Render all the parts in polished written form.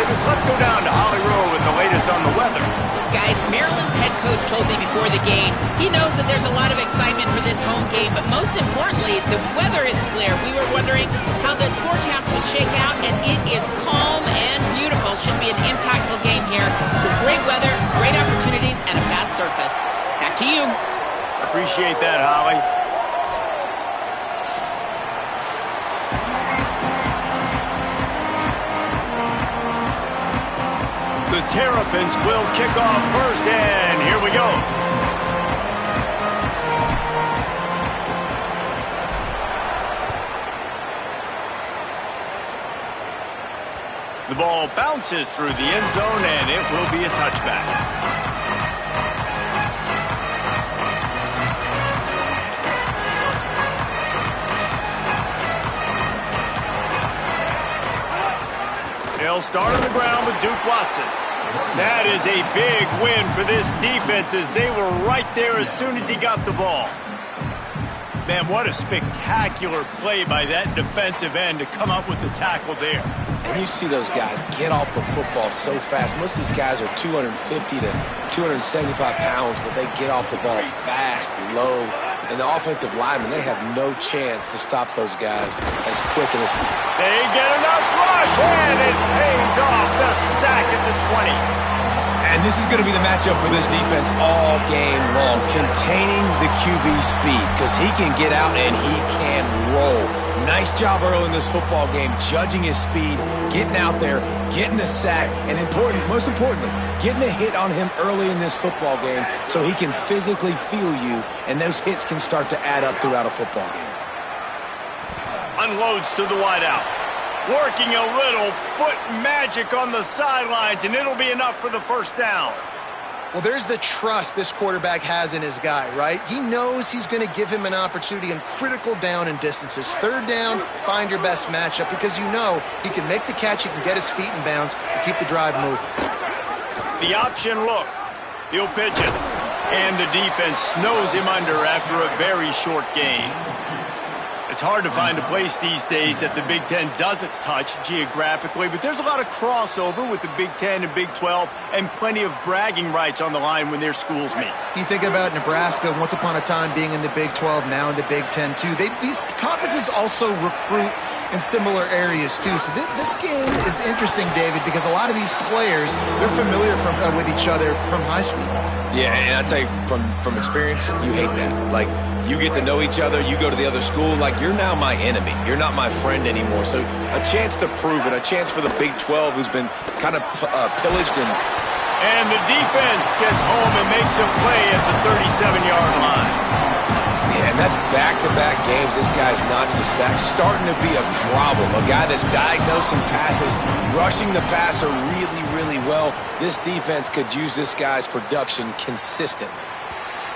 Davis. Let's go down to Holly Rowe with the latest on the weather. Guys, Maryland's head coach told me before the game he knows that there's a lot of excitement for this home game, but most importantly, the weather is clear. We were wondering how the forecast would shake out, and it is calm and beautiful. Should be an impactful game here with great weather, great opportunities, and a fast surface. Back to you. Appreciate that, Holly. The Terrapins will kick off first, and here we go. The ball bounces through the end zone, and it will be a touchback. They'll start on the ground with Duke Watson. That is a big win for this defense as they were right there as soon as he got the ball. Man, what a spectacular play by that defensive end to come up with the tackle there. And you see those guys get off the football so fast. Most of these guys are 250 to 275 pounds, but they get off the ball fast, low. And the offensive linemen, they have no chance to stop those guys as quick and as... They get enough rush, and it pays off the sack at the 20. And this is going to be the matchup for this defense all game long, containing the QB speed, because he can get out and he can roll. Nice job early in this football game, judging his speed, getting out there, getting the sack, and most importantly, getting a hit on him early in this football game so he can physically feel you, and those hits can start to add up throughout a football game. Unloads to the wideout. Working a little foot magic on the sidelines, and it'll be enough for the first down. Well, there's the trust this quarterback has in his guy, right? He knows he's going to give him an opportunity in critical down and distances. Third down, find your best matchup because you know he can make the catch, he can get his feet in bounds, and keep the drive moving. The option look. He'll pitch it. And the defense snows him under after a very short gain. It's hard to find a place these days that the Big Ten doesn't touch geographically, but there's a lot of crossover with the Big Ten and Big 12 and plenty of bragging rights on the line when their schools meet. You think about Nebraska, once upon a time being in the Big 12, now in the Big 10 too. These conferences also recruit in similar areas too. So this game is interesting, David, because a lot of these players, they're familiar with each other from high school. Yeah, and I tell you, from experience, you hate that. Like, you get to know each other, you go to the other school, like, you're now my enemy. You're not my friend anymore. So a chance to prove it, a chance for the Big 12, who's been kind of pillaged and the defense gets home and makes a play at the 37-yard line. Yeah, and that's back-to-back games. This guy's notched a sack, starting to be a problem. A guy that's diagnosing passes, rushing the passer really, really well. This defense could use this guy's production consistently.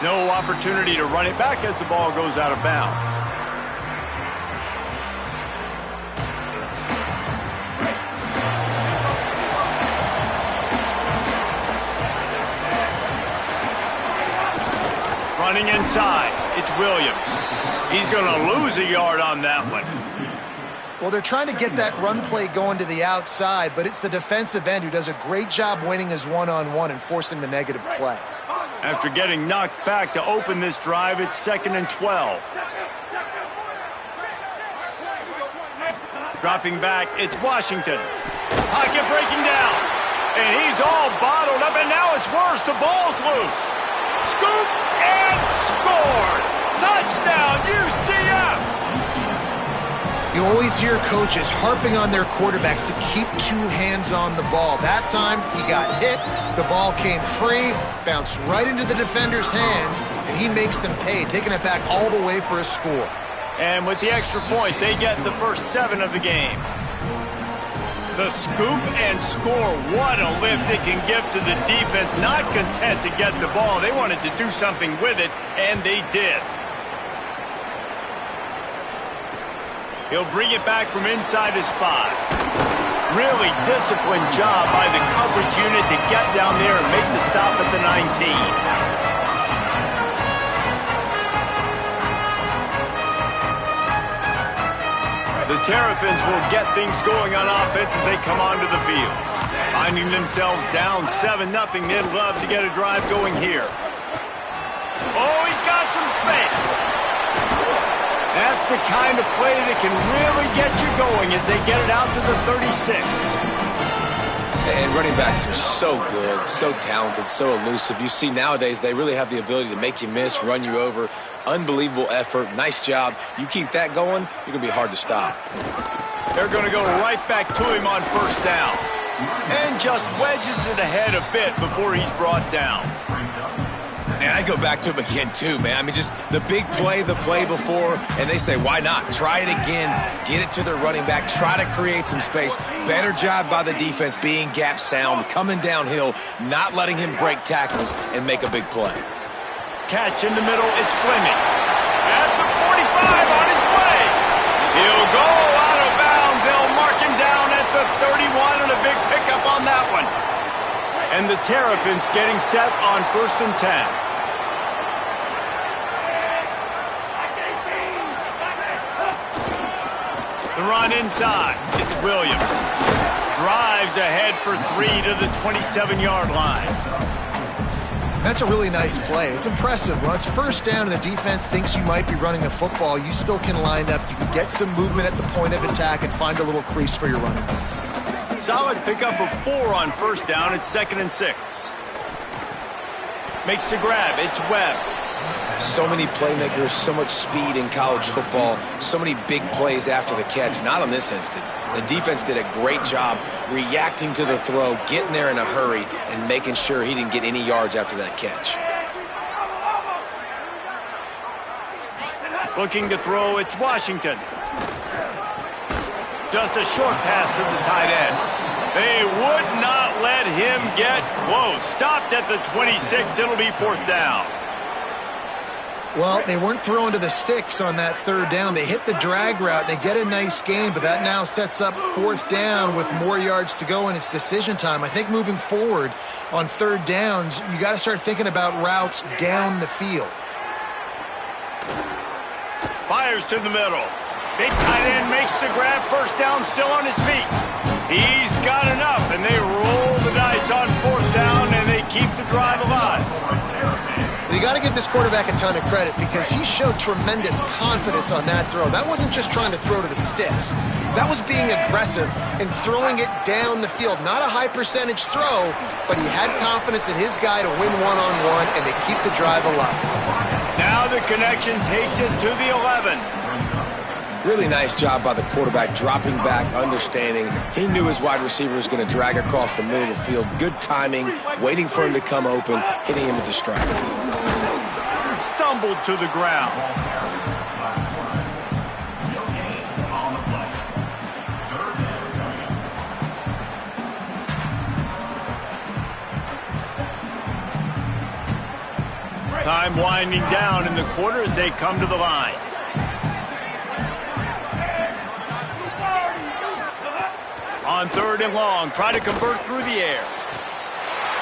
No opportunity to run it back as the ball goes out of bounds. Running inside, it's Williams. He's going to lose a yard on that one. Well, they're trying to get that run play going to the outside, but it's the defensive end who does a great job winning his one-on-one and forcing the negative play. After getting knocked back to open this drive, it's 2nd and 12. Dropping back, it's Washington. Pocket breaking down. And he's all bottled up, and now it's worse. The ball's loose. Scoop and scored. Touchdown, UCF. You always hear coaches harping on their quarterbacks to keep two hands on the ball. That time, he got hit, the ball came free, bounced right into the defender's hands, and he makes them pay, taking it back all the way for a score. And with the extra point, they get the first 7 of the game. The scoop and score, what a lift it can give to the defense. Not content to get the ball, they wanted to do something with it, and they did. He'll bring it back from inside his 5. Really disciplined job by the coverage unit to get down there and make the stop at the 19. The Terrapins will get things going on offense as they come onto the field. Finding themselves down 7-0, they'd love to get a drive going here. Oh, he's got some space. That's the kind of play that can really get you going as they get it out to the 36. And running backs are so good, so talented, so elusive. You see nowadays they really have the ability to make you miss, run you over. Unbelievable effort. Nice job. You keep that going, you're going to be hard to stop. They're going to go right back to him on first down. And just wedges it ahead a bit before he's brought down. And I go back to him again, too, man. I mean, just the big play, the play before, and they say, why not? Try it again. Get it to their running back. Try to create some space. Better job by the defense being gap sound, coming downhill, not letting him break tackles and make a big play. Catch in the middle, it's Fleming. At the 45 on his way. He'll go out of bounds. They'll mark him down at the 31 and a big pickup on that one. And the Terrapins getting set on 1st and 10. The run inside. It's Williams. Drives ahead for 3 to the 27-yard line. That's a really nice play. It's impressive. When it's first down and the defense thinks you might be running the football, you still can line up. You can get some movement at the point of attack and find a little crease for your running back. Solid pickup of 4 on first down. It's 2nd and 6. Makes the grab. It's Webb. So many playmakers, so much speed in college football, so many big plays after the catch. Not in this instance. The defense did a great job reacting to the throw, getting there in a hurry, and making sure he didn't get any yards after that catch. Looking to throw, it's Washington. Just a short pass to the tight end. They would not let him get close. Stopped at the 26. It'll be 4th down. Well, they weren't throwing to the sticks on that 3rd down. They hit the drag route. They get a nice gain, but that now sets up 4th down with more yards to go, and it's decision time. I think moving forward on 3rd downs, you got to start thinking about routes down the field. Fires to the middle. Big tight end makes the grab. First down, still on his feet. He's got enough, and they roll the dice on 4th down, and they keep the drive alive. You got to give this quarterback a ton of credit because he showed tremendous confidence on that throw. That wasn't just trying to throw to the sticks. That was being aggressive and throwing it down the field. Not a high percentage throw, but he had confidence in his guy to win one-on-one, and they keep the drive alive. Now the connection takes it to the 11. Really nice job by the quarterback, dropping back, understanding. He knew his wide receiver was going to drag across the middle of the field. Good timing, waiting for him to come open, hitting him with the strike. Stumbled to the ground. Time winding down in the quarter as they come to the line. On 3rd and long, try to convert through the air.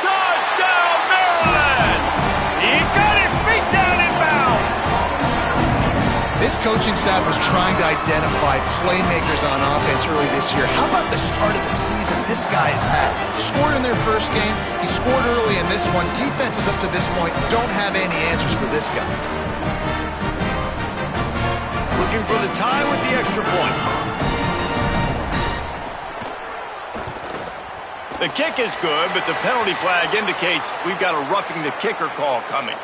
Touchdown, Maryland! He got it, beat down in bounds. This coaching staff was trying to identify playmakers on offense early this year. How about the start of the season this guy has had? Scored in their first game. He scored early in this one. Defenses up to this point don't have any answers for this guy. Looking for the tie with the extra point. The kick is good, but the penalty flag indicates we've got a roughing the kicker call coming.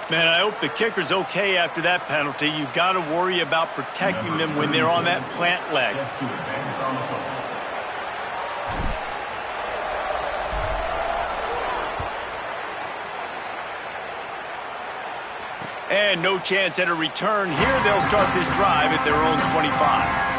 Man, I hope the kicker's okay after that penalty. You've got to worry about protecting them when they're on that plant leg. And no chance at a return here. They'll start this drive at their own 25.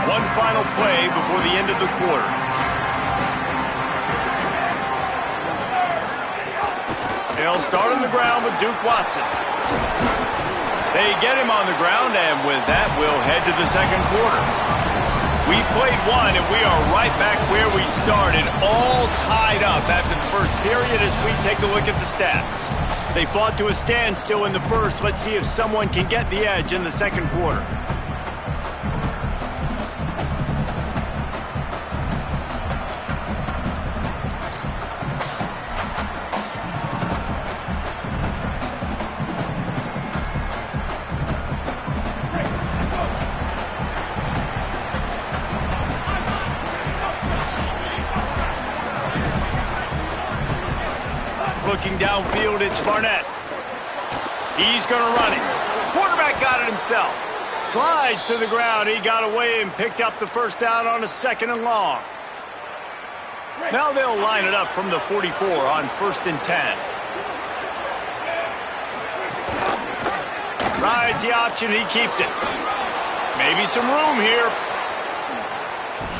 One final play before the end of the quarter. They'll start on the ground with Duke Watson. They get him on the ground, and with that, we'll head to the second quarter. We played one, and we are right back where we started, all tied up after the first period as we take a look at the stats. They fought to a standstill in the first. Let's see if someone can get the edge in the second quarter. Looking downfield, it's Barnett. He's going to run it. Quarterback got it himself. Slides to the ground. He got away and picked up the first down on a 2nd and long. Now they'll line it up from the 44 on 1st and 10. Rides the option. He keeps it. Maybe some room here.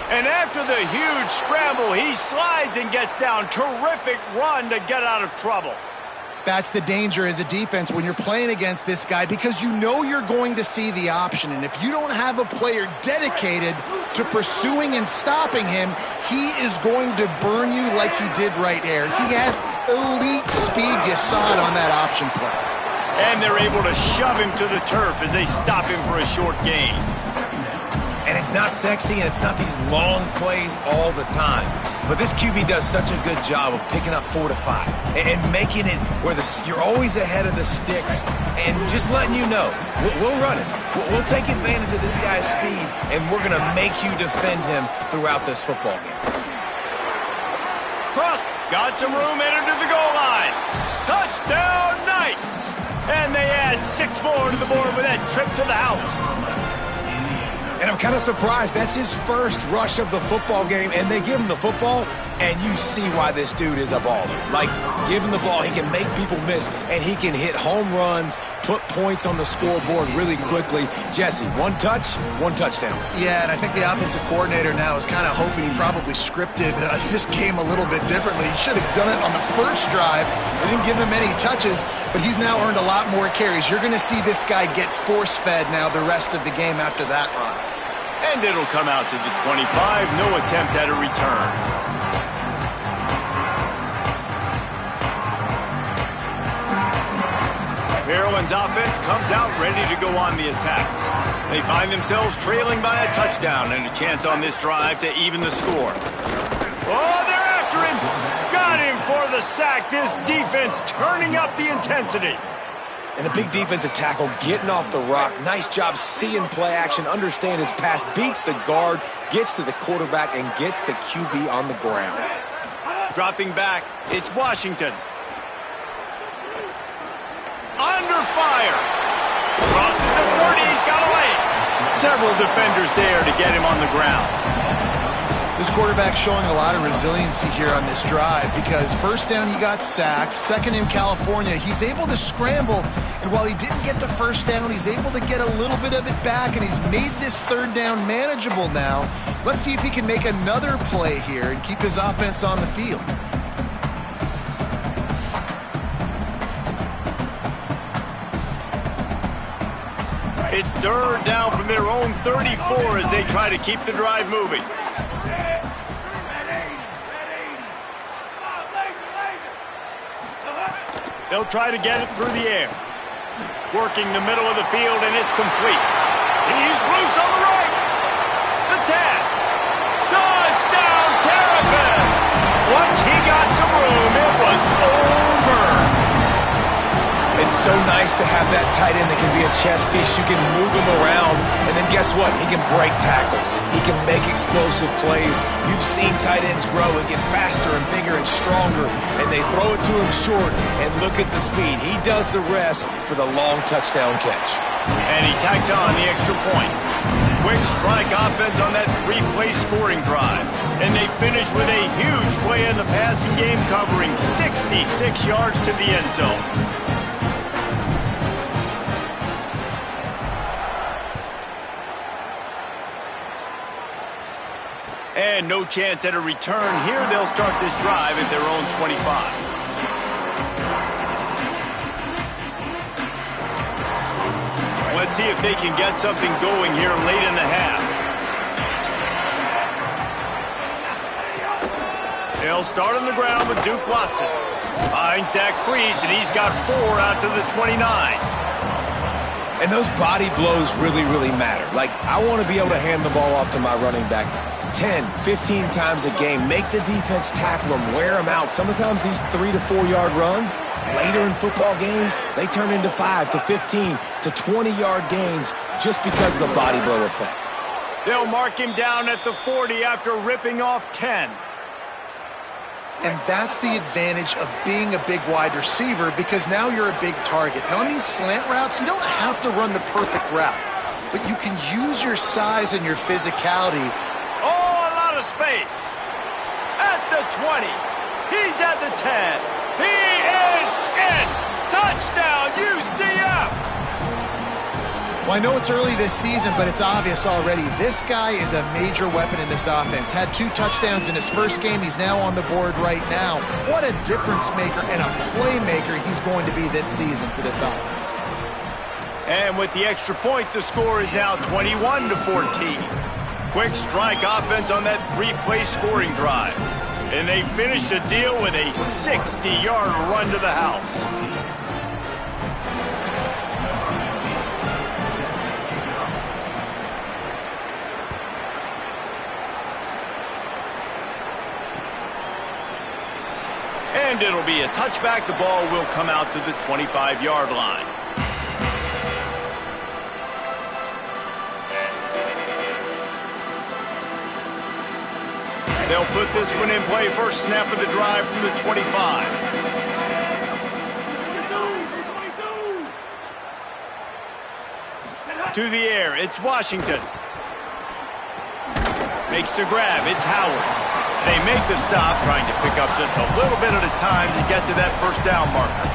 And after the huge scramble, he slides and gets down. Terrific run to get out of trouble. That's the danger as a defense when you're playing against this guy, because you know you're going to see the option. And if you don't have a player dedicated to pursuing and stopping him, he is going to burn you like he did right there. He has elite speed. You saw it on that option play. And they're able to shove him to the turf as they stop him for a short gain. And it's not sexy, and it's not these long plays all the time. But this QB does such a good job of picking up 4 to 5 and making it where you're always ahead of the sticks and just letting you know, we'll run it. We'll take advantage of this guy's speed, and we're going to make you defend him throughout this football game. Cross, got some room, entered to the goal line. Touchdown, Knights! And they add 6 more to the board with that trip to the house. And I'm kind of surprised. That's his first rush of the football game, and they give him the football, and you see why this dude is a baller. Like, give him the ball, he can make people miss, and he can hit home runs, put points on the scoreboard really quickly. Jesse, 1 touch, 1 touchdown. Yeah, and I think the offensive coordinator now is kind of hoping he probably scripted this game a little bit differently. He should have done it on the first drive. They didn't give him any touches, but he's now earned a lot more carries. You're going to see this guy get force-fed now the rest of the game after that run. And it'll come out to the 25. No attempt at a return. Maryland's offense comes out ready to go on the attack. They find themselves trailing by a touchdown and a chance on this drive to even the score. Oh, they're after him. Got him for the sack. This defense turning up the intensity. And the big defensive tackle getting off the rock. Nice job seeing play action, understand his pass, beats the guard, gets to the quarterback, and gets the QB on the ground. Dropping back, it's Washington. Under fire. Crosses the 30, he's got away. Several defenders there to get him on the ground. This quarterback's showing a lot of resiliency here on this drive, because first down he got sacked, second in California, he's able to scramble, and while he didn't get the first down, he's able to get a little bit of it back, and he's made this third down manageable now. Let's see if he can make another play here and keep his offense on the field. It's third down from their own 34 as they try to keep the drive moving. They'll try to get it through the air. Working the middle of the field, and it's complete. He's loose on the right. The 10. Touchdown, Terrapins! Once he got some room, it was over. It's so nice to have that tight end that can be a chess piece. You can move him around, and then guess what? He can break tackles. He can make explosive plays. You've seen tight ends grow and get faster and bigger and stronger, and they throw it to him short, and look at the speed. He does the rest for the long touchdown catch. And he tacked on the extra point. Quick strike offense on that 3-play scoring drive. And they finish with a huge play in the passing game, covering 66 yards to the end zone. And no chance at a return here. They'll start this drive at their own 25. Let's see if they can get something going here late in the half. They'll start on the ground with Duke Watson. Finds that crease, and he's got 4 out to the 29. And those body blows really, really matter. Like, I want to be able to hand the ball off to my running back 10, 15 times a game. Make the defense tackle them, wear them out. Sometimes these 3 to 4 yard runs, later in football games, they turn into 5 to 15 to 20 yard gains just because of the body blow effect. They'll mark him down at the 40 after ripping off 10. And that's the advantage of being a big wide receiver, because now you're a big target. Now on these slant routes, you don't have to run the perfect route, but you can use your size and your physicality. Oh, a lot of space. At the 20. He's at the 10. He is in. Touchdown, UCF. Well, I know it's early this season, but it's obvious already. This guy is a major weapon in this offense. Had 2 touchdowns in his first game. He's now on the board right now. What a difference maker and a playmaker he's going to be this season for this offense. And with the extra point, the score is now 21 to 14. Quick strike offense on that 3-play scoring drive. And they finish the deal with a 60-yard run to the house. And it'll be a touchback. The ball will come out to the 25-yard line. They'll put this one in play. First snap of the drive from the 25. To the air, it's Washington. Makes the grab, it's Howard. They make the stop, trying to pick up just a little bit at a time to get to that first down marker.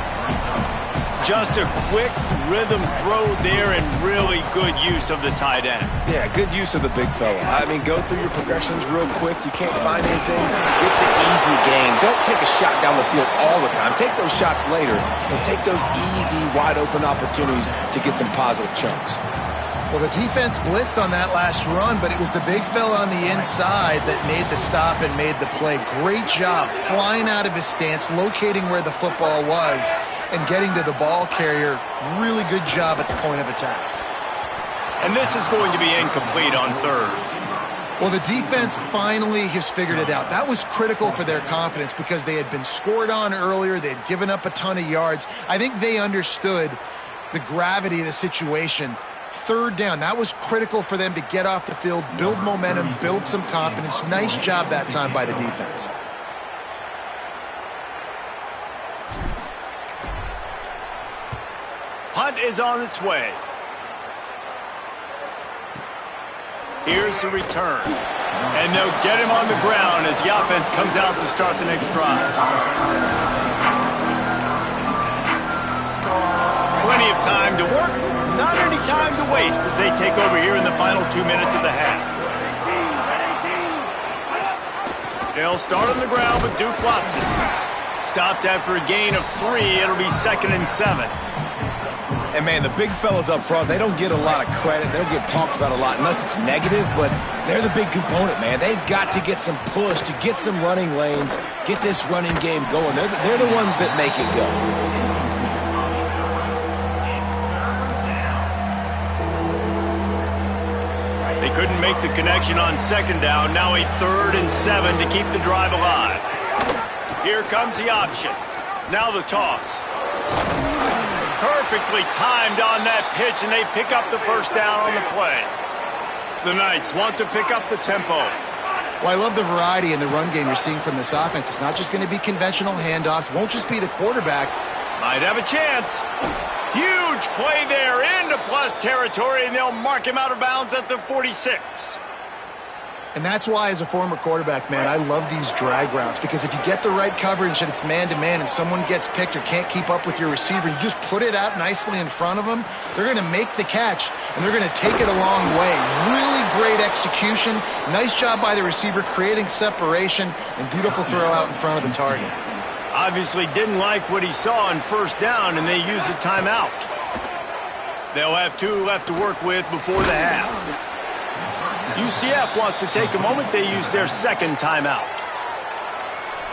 Just a quick rhythm throw there and really good use of the tight end. Yeah, good use of the big fella. I mean, go through your progressions real quick. You can't find anything. Get the easy gain. Don't take a shot down the field all the time. Take those shots later, and take those easy, wide-open opportunities to get some positive chunks. Well, the defense blitzed on that last run, but it was the big fella on the inside that made the stop and made the play. Great job flying out of his stance, locating where the football was, and getting to the ball carrier. Really good job at the point of attack. And this is going to be incomplete on third. Well, the defense finally has figured it out. That was critical for their confidence because they had been scored on earlier. They had given up a ton of yards. I think they understood the gravity of the situation. Third down, that was critical for them to get off the field, build momentum, build some confidence. Nice job that time by the defense. Punt is on its way. Here's the return. And they'll get him on the ground as the offense comes out to start the next drive. Plenty of time to work. Not any time to waste as they take over here in the final 2 minutes of the half. They'll start on the ground with Duke Watson. Stopped after a gain of 3. It'll be 2nd and 7. And, man, the big fellas up front, they don't get a lot of credit. They don't get talked about a lot unless it's negative, but they're the big component, man. They've got to get some push, to get some running lanes, get this running game going. They're the ones that make it go. They couldn't make the connection on 2nd down. Now a 3rd and 7 to keep the drive alive. Here comes the option. Now the toss. Perfectly timed on that pitch, and they pick up the first down on the play. The Knights want to pick up the tempo. Well, I love the variety in the run game you're seeing from this offense. It's not just going to be conventional handoffs. Won't just be the quarterback. Might have a chance. Huge play there into plus territory, and they'll mark him out of bounds at the 46. And that's why, as a former quarterback, man, I love these drag routes, because if you get the right coverage and it's man-to-man and someone gets picked or can't keep up with your receiver, you just put it out nicely in front of them, they're going to make the catch, and they're going to take it a long way. Really great execution. Nice job by the receiver creating separation, and beautiful throw out in front of the target. Obviously didn't like what he saw on 1st down, and they used a timeout. They'll have 2 left to work with before the half. UCF wants to take a moment. They use their second timeout.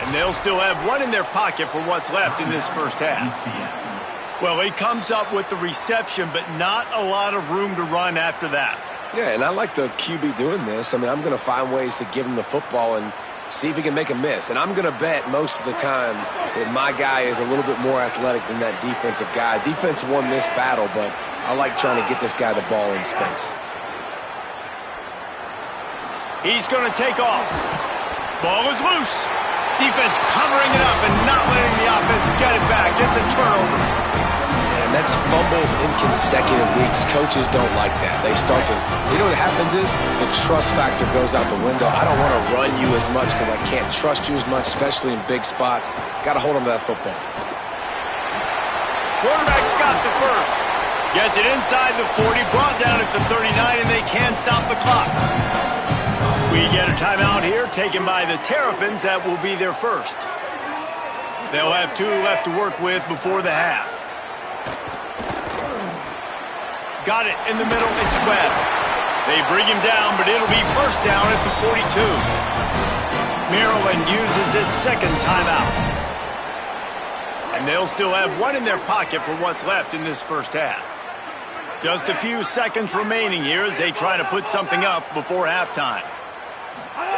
And they'll still have 1 in their pocket for what's left in this first half. Well, he comes up with the reception, but not a lot of room to run after that. Yeah, and I like the QB doing this. I mean, I'm going to find ways to give him the football and see if he can make a miss. And I'm going to bet most of the time that my guy is a little bit more athletic than that defensive guy. Defense won this battle, but I like trying to get this guy the ball in space. He's going to take off. Ball is loose. Defense covering it up and not letting the offense get it back. It's a turnover. And that's fumbles in consecutive weeks. Coaches don't like that. They start to, you know what happens is the trust factor goes out the window. I don't want to run you as much because I can't trust you as much, especially in big spots. Got to hold on to that football. Quarterback's got the first. Gets it inside the 40, brought down at the 39, and they can't stop the clock. We get a timeout here taken by the Terrapins. That will be their first. They'll have 2 left to work with before the half. Got it in the middle. It's Webb. They bring him down, but it'll be first down at the 42. Maryland uses its second timeout. And they'll still have 1 in their pocket for what's left in this first half. Just a few seconds remaining here as they try to put something up before halftime.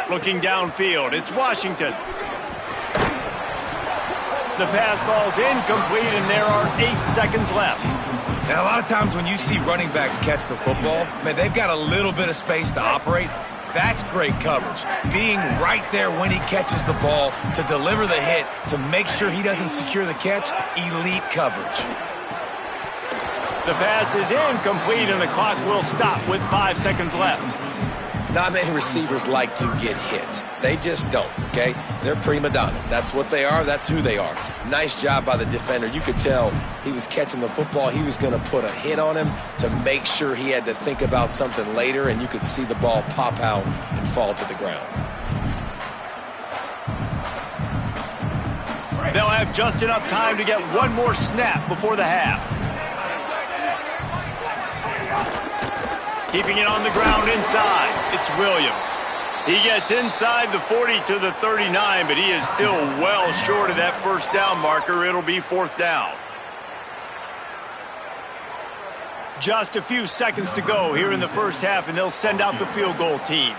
Looking downfield, it's Washington. The pass falls incomplete, and there are 8 seconds left. And a lot of times when you see running backs catch the football, man, they've got a little bit of space to operate. That's great coverage. Being right there when he catches the ball to deliver the hit, to make sure he doesn't secure the catch, elite coverage. The pass is incomplete, and the clock will stop with 5 seconds left. Not many receivers like to get hit. They just don't, okay? They're prima donnas. That's what they are. That's who they are. Nice job by the defender. You could tell he was catching the football. He was going to put a hit on him to make sure he had to think about something later, and you could see the ball pop out and fall to the ground. They'll have just enough time to get 1 more snap before the half. Keeping it on the ground inside. It's Williams. He gets inside the 40 to the 39, but he is still well short of that first down marker. It'll be 4th down. Just a few seconds to go here in the first half, and they'll send out the field goal team.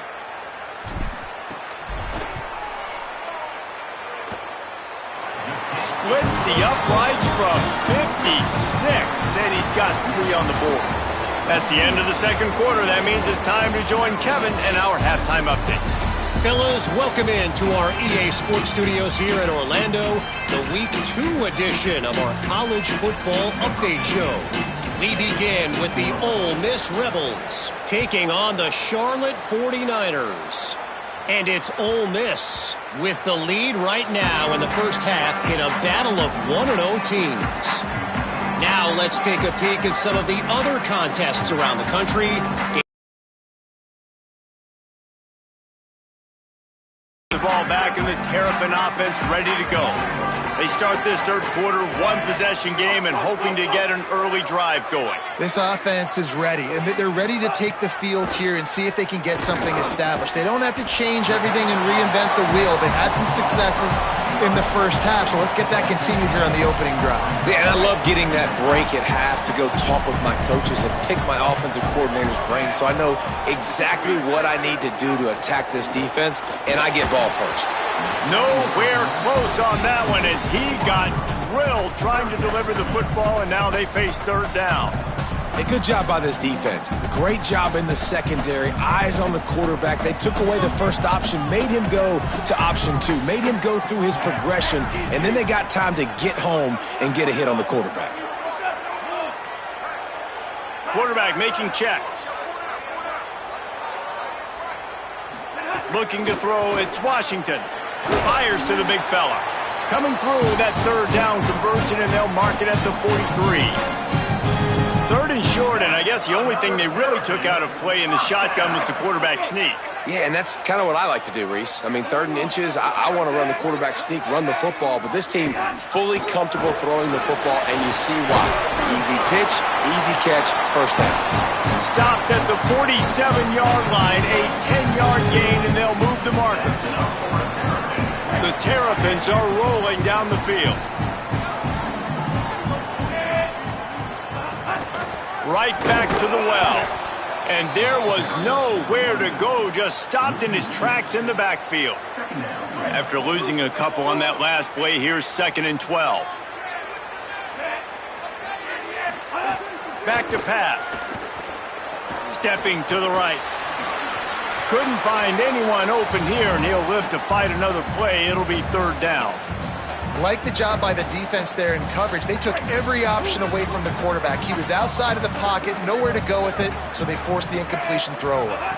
Splits the uprights from 56, and he's got 3 on the board. That's the end of the second quarter. That means it's time to join Kevin and our halftime update. Fellas, welcome in to our EA Sports Studios here in Orlando, the Week 2 edition of our College Football Update Show. We begin with the Ole Miss Rebels taking on the Charlotte 49ers. And it's Ole Miss with the lead right now in the first half in a battle of 1-0 teams. Now let's take a peek at some of the other contests around the country. The ball back and the Terrapin offense ready to go. They start this third quarter, 1-possession game, and hoping to get an early drive going. This offense is ready, and they're ready to take the field here and see if they can get something established. They don't have to change everything and reinvent the wheel. They've had some successes in the first half, so let's get that continued here on the opening drive. Yeah, and I love getting that break at half to go talk with my coaches and pick my offensive coordinator's brain so I know exactly what I need to do to attack this defense, and I get ball first. Nowhere close on that one as he got drilled trying to deliver the football, and now they face 3rd down. A good job by this defense. Great job in the secondary. Eyes on the quarterback. They took away the first option, made him go to option 2, made him go through his progression, and then they got time to get home and get a hit on the quarterback. Quarterback making checks. Looking to throw, it's Washington. Fires to the big fella. Coming through that 3rd down conversion, and they'll mark it at the 43. 3rd and short, and I guess the only thing they really took out of play in the shotgun was the quarterback sneak. Yeah, and that's kind of what I like to do, Reese. I mean, 3rd and inches, I want to run the quarterback sneak, run the football, but this team fully comfortable throwing the football, and you see why. Easy pitch, easy catch, first down. Stopped at the 47-yard line, a 10-yard gain, and they'll move the markers. The Terrapins are rolling down the field. Right back to the well. And there was nowhere to go, just stopped in his tracks in the backfield. After losing a couple on that last play, here's 2nd and 12. Back to pass. Stepping to the right. Couldn't find anyone open here, and he'll live to fight another play. It'll be 3rd down. Like the job by the defense there in coverage. They took every option away from the quarterback. He was outside of the pocket, nowhere to go with it, so they forced the incompletion throw away.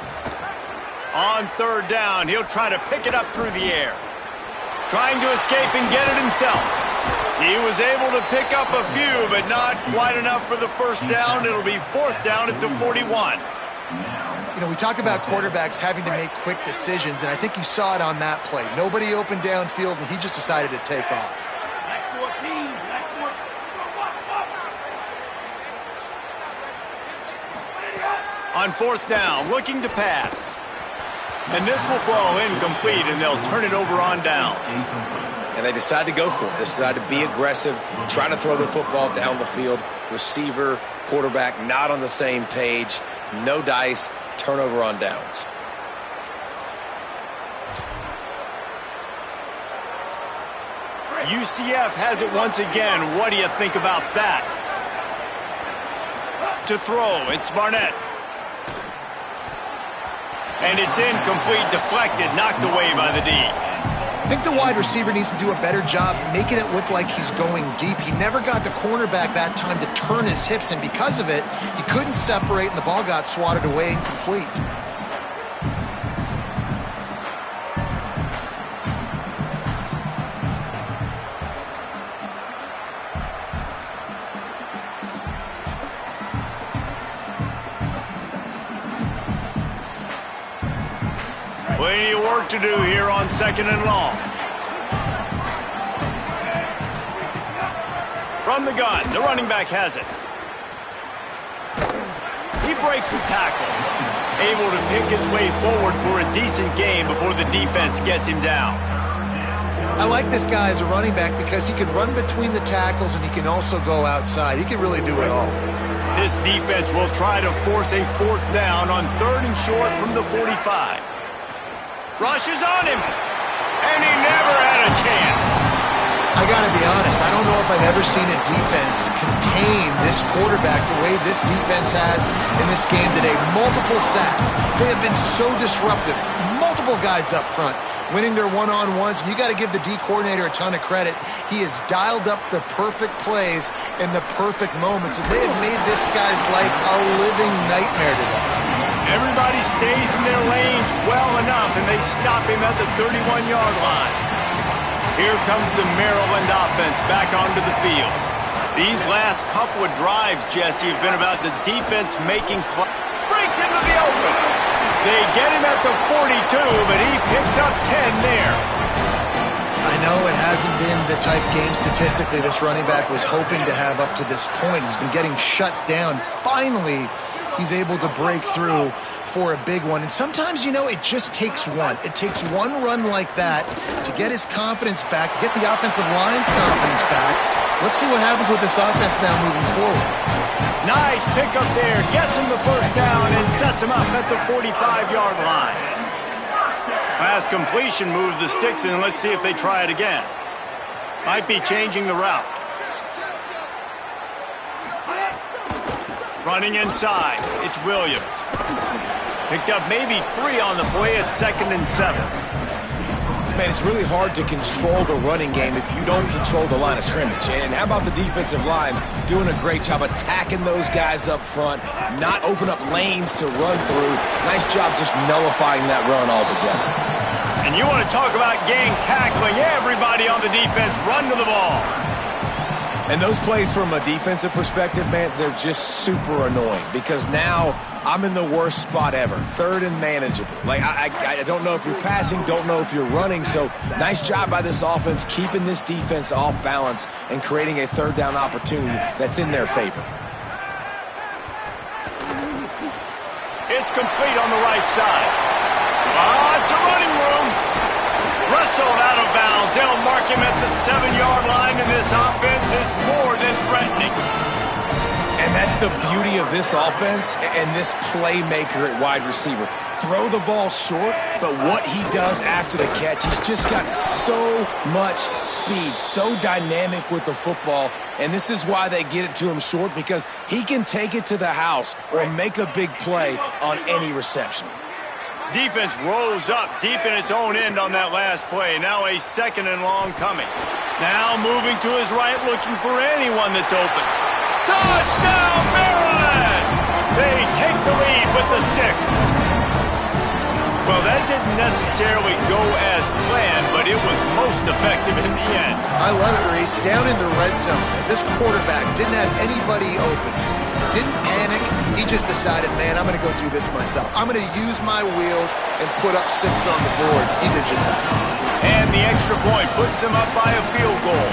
On 3rd down, he'll try to pick it up through the air. Trying to escape and get it himself. He was able to pick up a few, but not quite enough for the first down. It'll be 4th down at the 41. You know, we talk about quarterbacks having to make quick decisions, and I think you saw it on that play. Nobody opened downfield, and he just decided to take off. On 4th down, looking to pass. And this will fall incomplete, and they'll turn it over on downs. And they decide to go for it. They decide to be aggressive, try to throw the football down the field. Receiver, quarterback, not on the same page. No dice. Turnover on downs. UCF has it once again. What do you think about that? To throw, it's Barnett. And it's incomplete, deflected, knocked away by the D. I think the wide receiver needs to do a better job making it look like he's going deep. He never got the cornerback that time to turn his hips, and because of it, he couldn't separate, and the ball got swatted away incomplete. Plenty of work to do here on 2nd and long. From the gun, the running back has it. He breaks the tackle. Able to pick his way forward for a decent gain before the defense gets him down. I like this guy as a running back because he can run between the tackles and he can also go outside. He can really do it all. This defense will try to force a 4th down on 3rd and short from the 45. Rushes on him, and he never had a chance. I gotta be honest, I don't know if I've ever seen a defense contain this quarterback the way this defense has in this game today. Multiple sacks. They have been so disruptive. Multiple guys up front winning their one-on-ones. You got to give the D coordinator a ton of credit. He has dialed up the perfect plays in the perfect moments, and they have made this guy's life a living nightmare today. Everybody stays in their lanes well enough, and they stop him at the 31-yard line. Here comes the Maryland offense back onto the field. These last couple of drives, Jesse, have been about the defense making breaks into the open. They get him at the 42, but he picked up 10 there. I know it hasn't been the type game statistically this running back was hoping to have up to this point. He's been getting shut down. Finally, he's able to break through for a big one. And sometimes, you know, it just takes one. It takes one run like that to get his confidence back, to get the offensive line's confidence back. Let's see what happens with this offense now moving forward. Nice pickup there. Gets him the first down and sets him up at the 45-yard line. Pass completion moves the sticks in. Let's see if they try it again. Might be changing the route. Running inside, it's Williams. Picked up maybe 3 on the play at 2nd and 7. Man, it's really hard to control the running game if you don't control the line of scrimmage. And how about the defensive line doing a great job attacking those guys up front, not open up lanes to run through. Nice job just nullifying that run altogether. And you want to talk about gang tackling, everybody on the defense run to the ball. And those plays from a defensive perspective, man, they're just super annoying because now I'm in the worst spot ever, third and manageable. Like, I don't know if you're passing, don't know if you're running, so nice job by this offense keeping this defense off balance and creating a third down opportunity that's in their favor. It's complete on the right side. Lots of running room. Wrestled out of bounds. They'll mark him at the 7-yard line, and this offense is more than threatening. And that's the beauty of this offense and this playmaker at wide receiver. Throw the ball short, but what he does after the catch, he's just got so much speed, so dynamic with the football, and this is why they get it to him short, because he can take it to the house or make a big play on any reception. Defense rose up deep in its own end on that last play. Now a 2nd and long coming. Now moving to his right, looking for anyone that's open. Touchdown, Maryland! They take the lead with the 6. Well, that didn't necessarily go as planned, but it was most effective in the end. I love it, Reese. Down in the red zone, this quarterback didn't have anybody open. Didn't panic. He just decided, man, I'm going to go do this myself. I'm going to use my wheels and put up 6 on the board. He did just that. And the extra point puts them up by a field goal.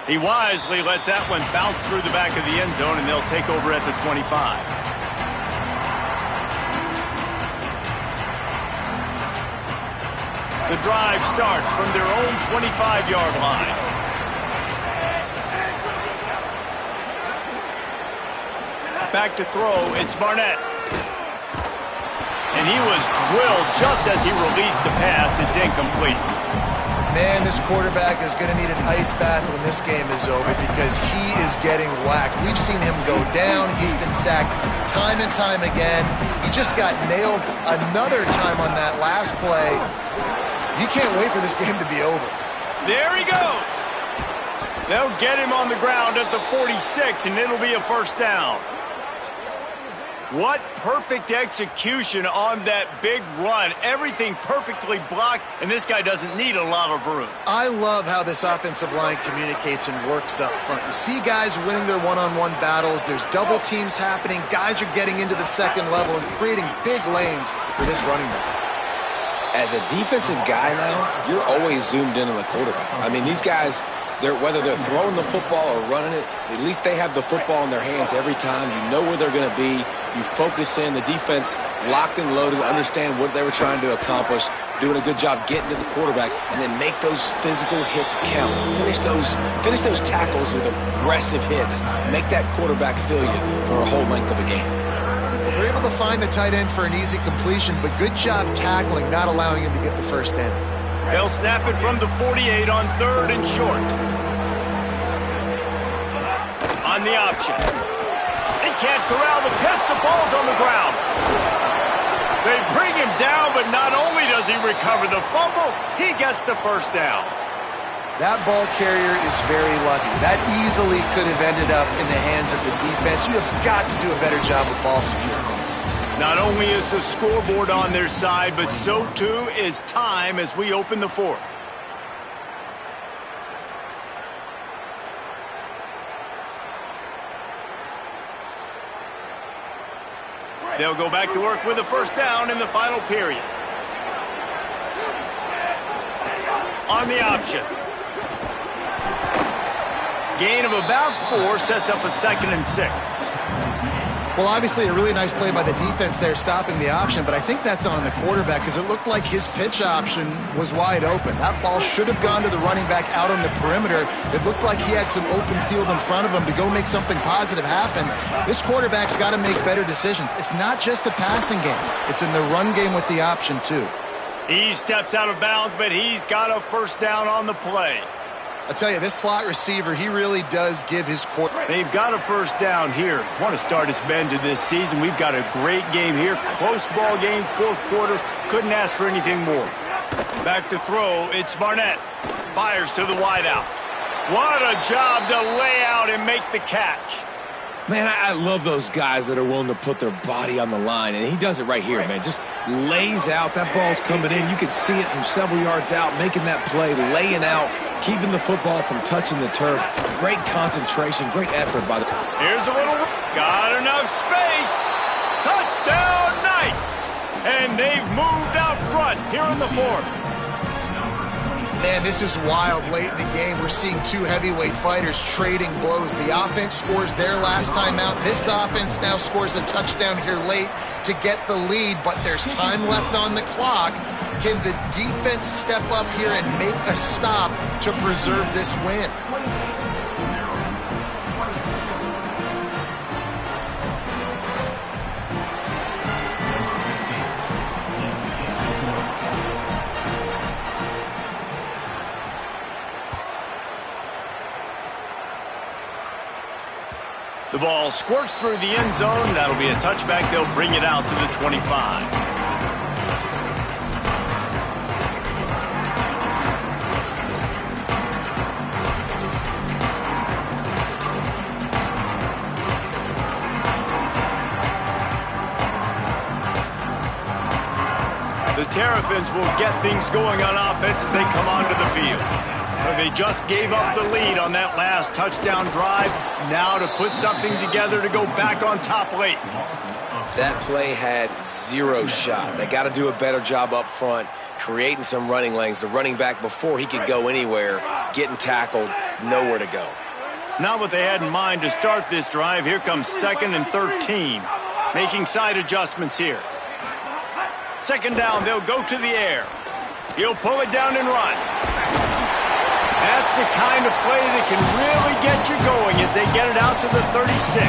He wisely lets that one bounce through the back of the end zone, and they'll take over at the 25. The drive starts from their own 25-yard line. Back to throw, it's Barnett. And he was drilled just as he released the pass. It's incomplete. Man, this quarterback is going to need an ice bath when this game is over because he is getting whacked. We've seen him go down. He's been sacked time and time again. He just got nailed another time on that last play. You can't wait for this game to be over. There he goes. They'll get him on the ground at the 46, and it'll be a first down. What perfect execution on that big run. Everything perfectly blocked, and this guy doesn't need a lot of room. I love how this offensive line communicates and works up front. You see guys winning their one-on-one battles. There's double teams happening. Guys are getting into the second level and creating big lanes for this running back. As a defensive guy now, you're always zoomed in on the quarterback. I mean, these guys, whether they're throwing the football or running it, at least they have the football in their hands every time. You know where they're going to be. You focus in. The defense locked and loaded, understand what they were trying to accomplish, doing a good job getting to the quarterback, and then make those physical hits count. Finish those tackles with aggressive hits. Make that quarterback feel you for a whole length of a game. They're able to find the tight end for an easy completion, but good job tackling, not allowing him to get the first down. They'll snap it from the 48 on 3rd and short. On the option. They can't corral the pitch. The ball's on the ground. They bring him down, but not only does he recover the fumble, he gets the first down. That ball carrier is very lucky. That easily could have ended up in the hands of the defense. You have got to do a better job with ball security. Not only is the scoreboard on their side, but so too is time as we open the 4th. They'll go back to work with a first down in the final period. On the option. Gain of about 4 sets up a 2nd and 6. Well, obviously a really nice play by the defense there stopping the option, but I think that's on the quarterback because it looked like his pitch option was wide open. That ball should have gone to the running back out on the perimeter. It looked like he had some open field in front of him to go make something positive happen. This quarterback's got to make better decisions. It's not just the passing game. It's in the run game with the option, too. He steps out of bounds, but he's got a first down on the play. I'll tell you, this slot receiver, he really does give his quarterback. They've got a first down here. Want to start its bend to this season. We've got a great game here. Close ball game, 4th quarter. Couldn't ask for anything more. Back to throw. It's Barnett. Fires to the wideout. What a job to lay out and make the catch. Man, I love those guys that are willing to put their body on the line, and he does it right here, man. Just lays out. That ball's coming in. You can see it from several yards out, making that play, laying out, keeping the football from touching the turf. Great concentration, great effort by the... Here's a little... Got enough space. Touchdown, Knights! And they've moved out front here in the fourth. Man, this is wild late in the game. We're seeing two heavyweight fighters trading blows. The offense scores their last time out. This offense now scores a touchdown here late to get the lead, but there's time left on the clock. Can the defense step up here and make a stop to preserve this win? The ball squirts through the end zone. That'll be a touchback. They'll bring it out to the 25. The Terrapins will get things going on offense as they come onto the field. They just gave up the lead on that last touchdown drive. Now to put something together to go back on top late. That play had zero shot. They got to do a better job up front, creating some running lanes. The running back, before he could go anywhere, getting tackled, nowhere to go. Not what they had in mind to start this drive. Here comes 2nd and 13. Making side adjustments here. 2nd down, they'll go to the air. He'll pull it down and run. That's the kind of play that can really get you going as they get it out to the 36.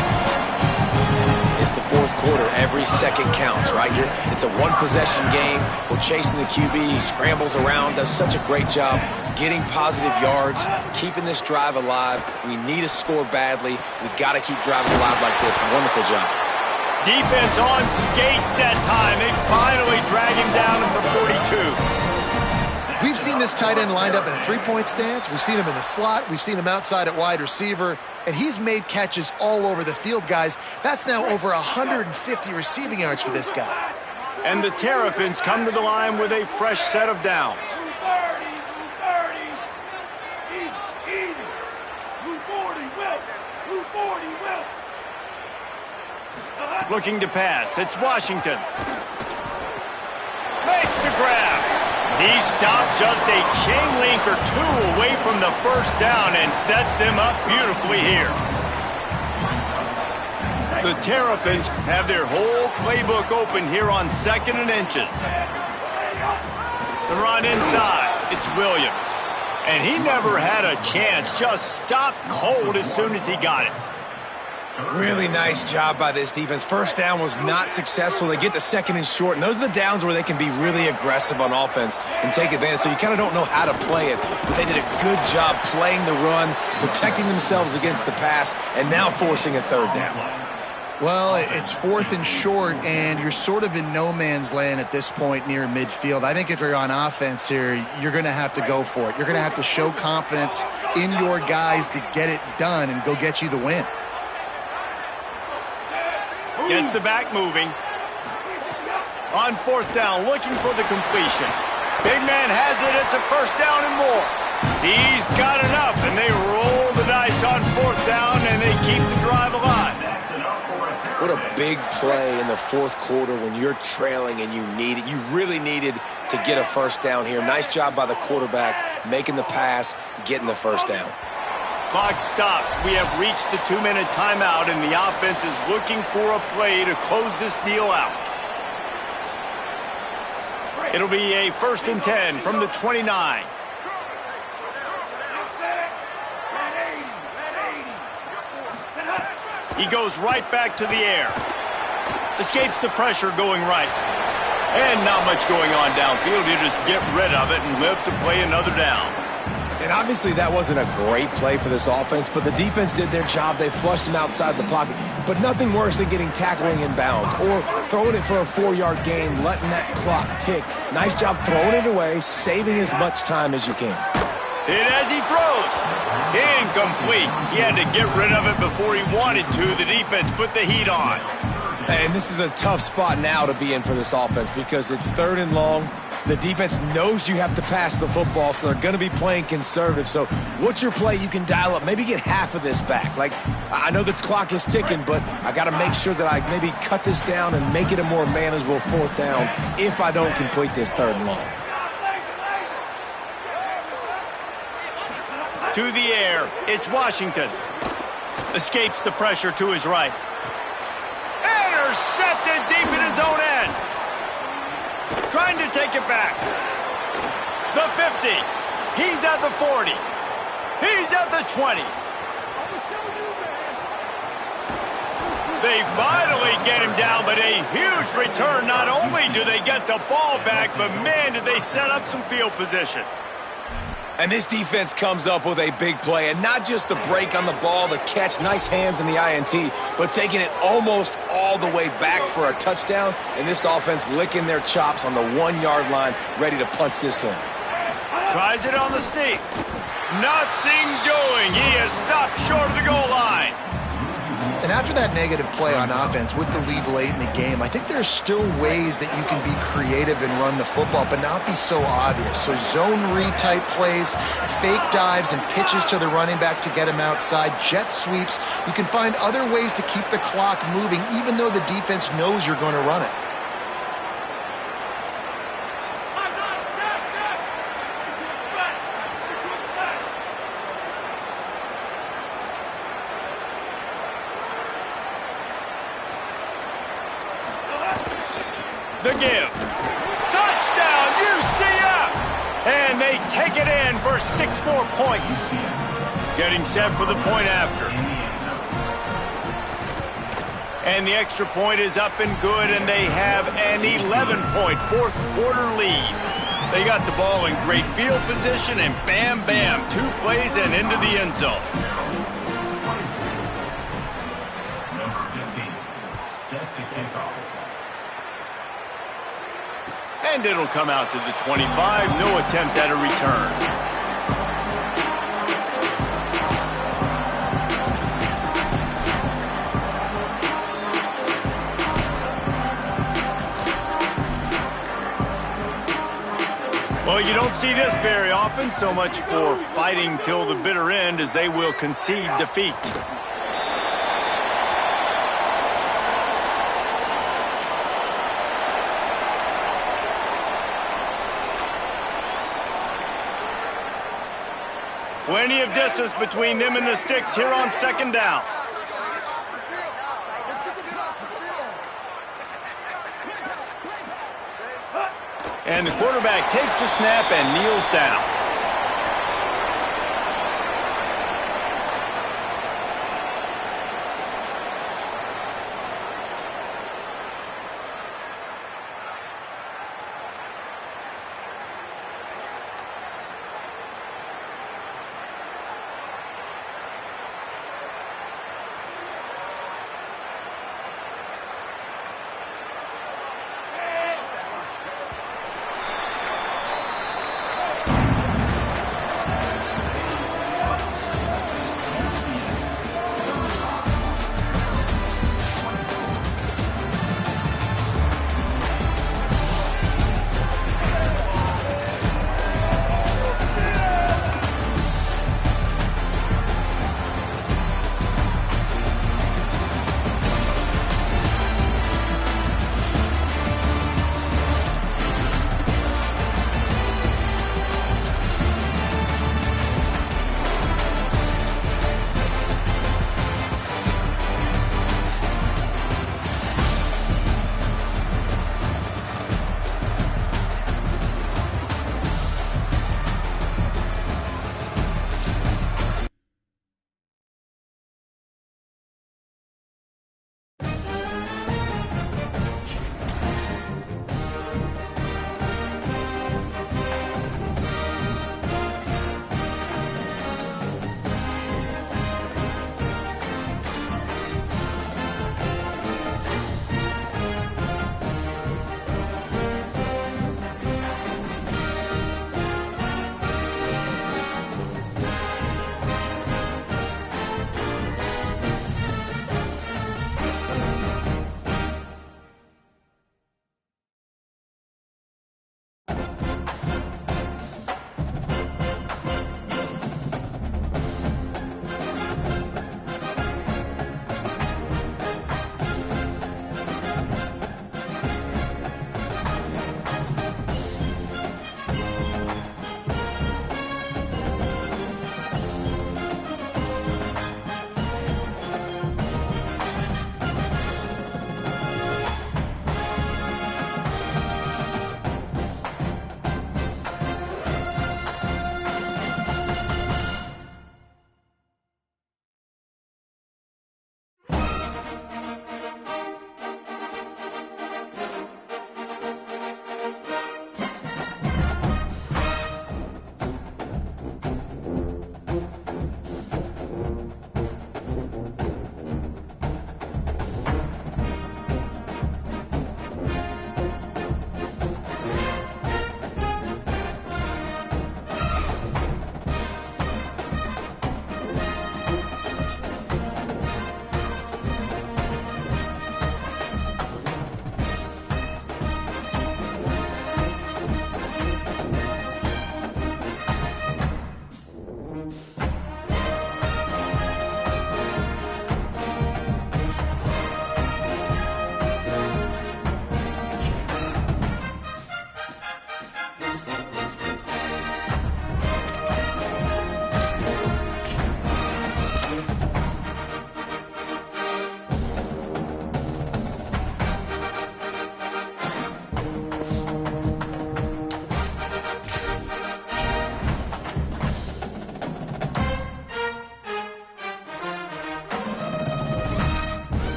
It's the fourth quarter. Every second counts, right? It's a one-possession game. We're chasing the QB. He scrambles around, does such a great job getting positive yards, keeping this drive alive. We need to score badly. We got to keep drives alive like this. Wonderful job. Defense on skates that time. They finally drag him down at the 42. We've seen this tight end lined up in a three-point stance. We've seen him in the slot. We've seen him outside at wide receiver. And he's made catches all over the field, guys. That's now over 150 receiving yards for this guy. And the Terrapins come to the line with a fresh set of downs. Looking to pass. It's Washington. Makes the grab. He stopped just a chain link or two away from the first down and sets them up beautifully here. The Terrapins have their whole playbook open here on 2nd and inches. The run inside. It's Williams. And he never had a chance. Just stopped cold as soon as he got it. Really nice job by this defense. First down was not successful. They get the 2nd and short, and those are the downs where they can be really aggressive on offense and take advantage. So you kind of don't know how to play it, but they did a good job playing the run, protecting themselves against the pass, and now forcing a 3rd down. Well, it's 4th and short, and you're sort of in no man's land at this point near midfield. I think if you're on offense here, you're going to have to go for it. You're going to have to show confidence in your guys to get it done and go get you the win. Gets the back moving. On 4th down, looking for the completion. Big man has it. It's a 1st down and more. He's got enough, and they roll the dice on 4th down, and they keep the drive alive. What a big play in the 4th quarter when you're trailing and you need it. You really needed to get a 1st down here. Nice job by the quarterback, making the pass, getting the 1st down. Clock stops. We have reached the 2-minute timeout, and the offense is looking for a play to close this deal out. It'll be a 1st and 10 from the 29. He goes right back to the air. Escapes the pressure going right. And not much going on downfield. You just get rid of it and live to play another down. And obviously that wasn't a great play for this offense, but the defense did their job. They flushed him outside the pocket. But nothing worse than getting tackling in bounds or throwing it for a 4-yard gain, letting that clock tick. Nice job throwing it away, saving as much time as you can. Hit as he throws. Incomplete. He had to get rid of it before he wanted to. The defense put the heat on. And this is a tough spot now to be in for this offense because it's 3rd and long. The defense knows you have to pass the football, so they're going to be playing conservative. So what's your play you can dial up? Maybe get half of this back. Like, I know the clock is ticking, but I got to make sure that I maybe cut this down and make it a more manageable 4th down if I don't complete this 3rd and long. To the air, it's Washington. Escapes the pressure to his right. Intercepted deep in his own end. Trying to take it back. The 50. He's at the 40. He's at the 20. They finally get him down, but a huge return. Not only do they get the ball back, but man, did they set up some field position. And this defense comes up with a big play, and not just the break on the ball, the catch, nice hands in the INT, but taking it almost all the way back for a touchdown, and this offense licking their chops on the 1-yard line, ready to punch this in. Tries it on the sneak. Nothing doing. He is stopped short of the goal line. And after that negative play on offense with the lead late in the game, I think there's still ways that you can be creative and run the football, but not be so obvious. So zone read type plays, fake dives and pitches to the running back to get him outside, jet sweeps. You can find other ways to keep the clock moving, even though the defense knows you're going to run it. The give. Touchdown, UCF! And they take it in for 6 more points. Getting set for the point after. And the extra point is up and good, and they have an 11-point 4th quarter lead. They got the ball in great field position, and bam, bam, 2 plays and into the end zone. Number 15, set to kick off. And it'll come out to the 25. No attempt at a return. Well, you don't see this very often. So much for fighting till the bitter end, as they will concede defeat. Plenty of distance between them and the sticks here on 2nd down. And the quarterback takes the snap and kneels down.